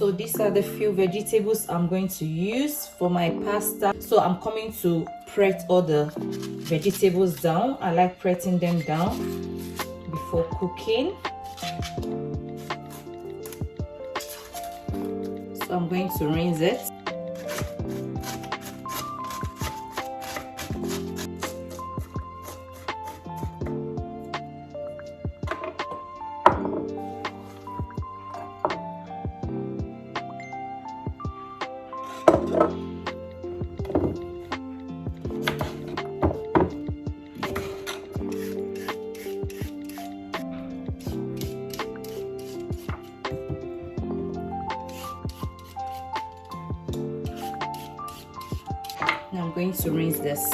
So these are the few vegetables I'm going to use for my pasta. So I'm coming to press all the vegetables down. I like pressing them down before cooking. So I'm going to rinse it. Now I'm going to rinse this.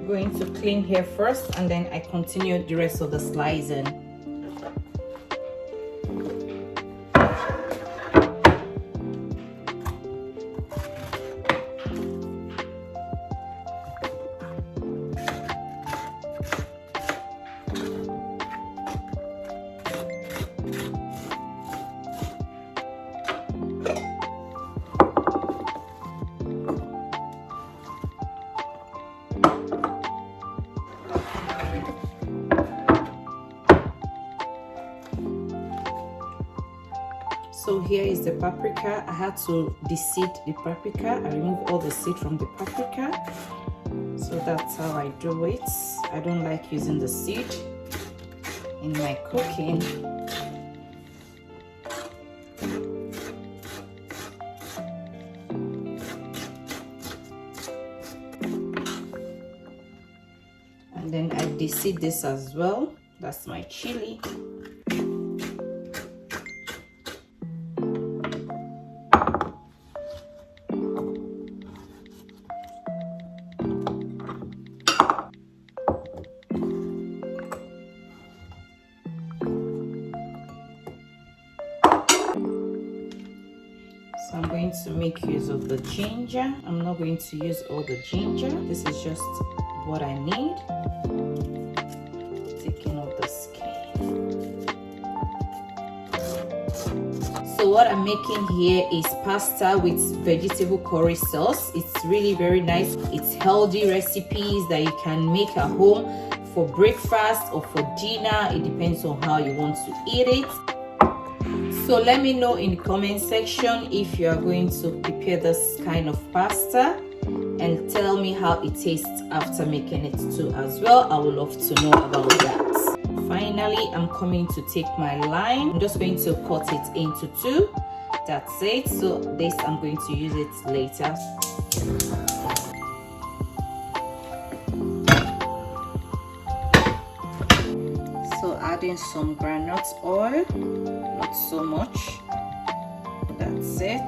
Going to clean here first, and then I continue the rest of the slicing. So here is the paprika. I had to de-seed the paprika. I remove all the seed from the paprika. So that's how I do it. I don't like using the seed in my cooking. And then I de-seed this as well. That's my chili. So I'm going to make use of the ginger. I'm not going to use all the ginger. This is just what I need. Taking off the skin. So what I'm making here is pasta with vegetable curry sauce. It's really very nice. It's healthy recipes that you can make at home for breakfast or for dinner. It depends on how you want to eat it. So let me know in the comment section if you are going to prepare this kind of pasta, and tell me how it tastes after making it too as well. I would love to know about that. Finally, I'm coming to take my lime. I'm just going to cut it into two. That's it. So this, I'm going to use it later. So adding some groundnut oil, not so much. That's it.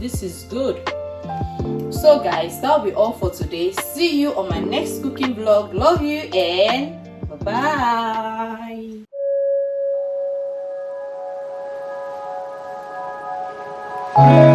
This is good. So guys, that'll be all for today. See you on my next cooking vlog. Love you and bye bye.